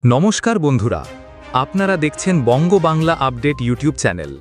নমস্কার বন্ধুরা, আপনারা দেখছেন বঙ্গ বাংলা আপডেট ইউটিউব চ্যানেল।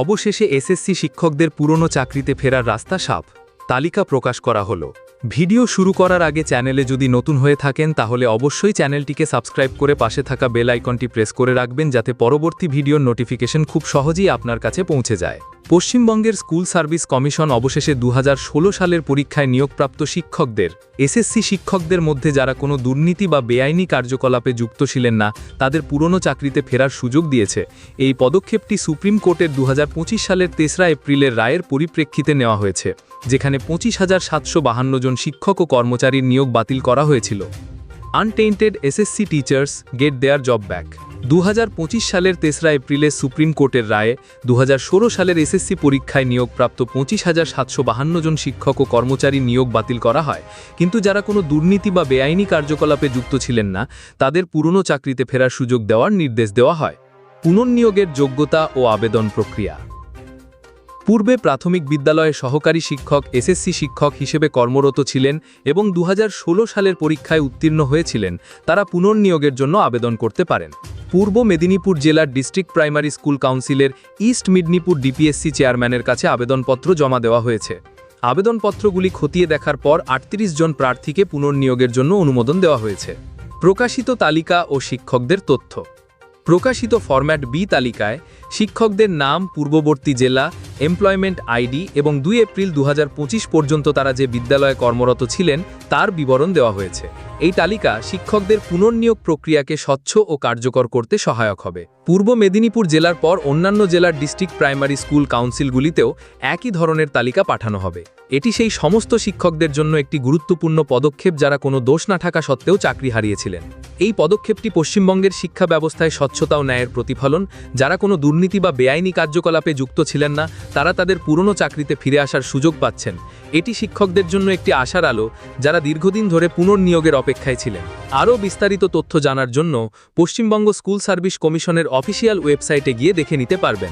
অবশেষে এসএসসি শিক্ষকদের পুরনো চাকরিতে ফেরার রাস্তা সাফ, তালিকা প্রকাশ করা হলো। ভিডিও শুরু করার আগে চ্যানেলে যদি নতুন হয়ে থাকেন তাহলে অবশ্যই চ্যানেলটিকে সাবস্ক্রাইব করে পাশে থাকা বেল আইকনটি প্রেস করে রাখবেন, যাতে পরবর্তী ভিডিওর নোটিফিকেশন খুব সহজেই আপনার কাছে পৌঁছে যায়। পশ্চিমবঙ্গের স্কুল সার্ভিস কমিশন অবশেষে 2016 সালের পরীক্ষায় নিয়োগপ্রাপ্ত শিক্ষকদের, এসএসসি শিক্ষকদের মধ্যে যারা কোনো দুর্নীতি বা বেআইনি কার্যকলাপে যুক্ত ছিলেন না, তাদের পুরনো চাকরিতে ফেরার সুযোগ দিয়েছে। এই পদক্ষেপটি সুপ্রিম কোর্টের 2025 সালের 3রা এপ্রিলের রায়ের পরিপ্রেক্ষিতে নেওয়া হয়েছে, যেখানে 25,752 জন শিক্ষক ও কর্মচারীর নিয়োগ বাতিল করা হয়েছিল। Untainted SSC teachers get their job back. 2025 সালের 3রা এপ্রিলে সুপ্রিম কোর্টের রায়ে 2016 সালের এসএসসি পরীক্ষায় নিয়োগপ্রাপ্ত 25,752 জন শিক্ষক ও কর্মচারী নিয়োগ বাতিল করা হয়, কিন্তু যারা কোনো দুর্নীতি বা বেআইনি কার্যকলাপে যুক্ত ছিলেন না, তাদের পুরনো চাকরিতে ফেরার সুযোগ দেওয়ার নির্দেশ দেওয়া হয়। পুনর্নিয়োগের যোগ্যতা ও আবেদন প্রক্রিয়া। পূর্বে প্রাথমিক বিদ্যালয়ে সহকারী শিক্ষক এসএসসি শিক্ষক হিসেবে কর্মরত ছিলেন এবং 2016 সালের পরীক্ষায় উত্তীর্ণ হয়েছিলেন, তারা পুনর্নিয়োগের জন্য আবেদন করতে পারেন। পূর্ব মেদিনীপুর জেলার ডিস্ট্রিক্ট প্রাইমারি স্কুল কাউন্সিলের ইস্ট মেদিনীপুর ডিপিএসসি চেয়ারম্যানের কাছে আবেদনপত্র জমা দেওয়া হয়েছে। আবেদনপত্রগুলি খতিয়ে দেখার পর 38 জন প্রার্থীকে পুনর্নিয়োগের জন্য অনুমোদন দেওয়া হয়েছে। প্রকাশিত তালিকা ও শিক্ষকদের তথ্য। প্রকাশিত ফরম্যাট বি তালিকায় শিক্ষকদের নাম, পূর্ববর্তী জেলা, এমপ্লয়মেন্ট আইডি এবং 2 এপ্রিল 2025 পর্যন্ত তারা যে বিদ্যালয়ে কর্মরত ছিলেন তার বিবরণ দেওয়া হয়েছে। এই তালিকা শিক্ষকদের পুনর্নিয়োগ প্রক্রিয়াকে স্বচ্ছ ও কার্যকর করতে সহায়ক হবে। পূর্ব মেদিনীপুর জেলার পর অন্যান্য জেলার ডিস্ট্রিক্ট প্রাইমারি স্কুল কাউন্সিলগুলিতেও একই ধরনের তালিকা পাঠানো হবে। এটি সেই সমস্ত শিক্ষকদের জন্য একটি গুরুত্বপূর্ণ পদক্ষেপ যারা কোনো দোষ না থাকা সত্ত্বেও চাকরি হারিয়েছিলেন। এই পদক্ষেপটি পশ্চিমবঙ্গের শিক্ষা ব্যবস্থায় স্বচ্ছতা ও ন্যায়ের প্রতিফলন। যারা কোনো দুর্নীতি বা বেআইনি কার্যকলাপে যুক্ত ছিলেন না, তারা তাদের পুরনো চাকরিতে ফিরে আসার সুযোগ পাচ্ছেন। এটি শিক্ষকদের জন্য একটি আশার আলো, যারা দীর্ঘদিন ধরে পুনর্নিয়োগের অপেক্ষায় ছিলেন। আরও বিস্তারিত তথ্য জানার জন্য পশ্চিমবঙ্গ স্কুল সার্ভিস কমিশনের অফিসিয়াল ওয়েবসাইটে গিয়ে দেখে নিতে পারবেন।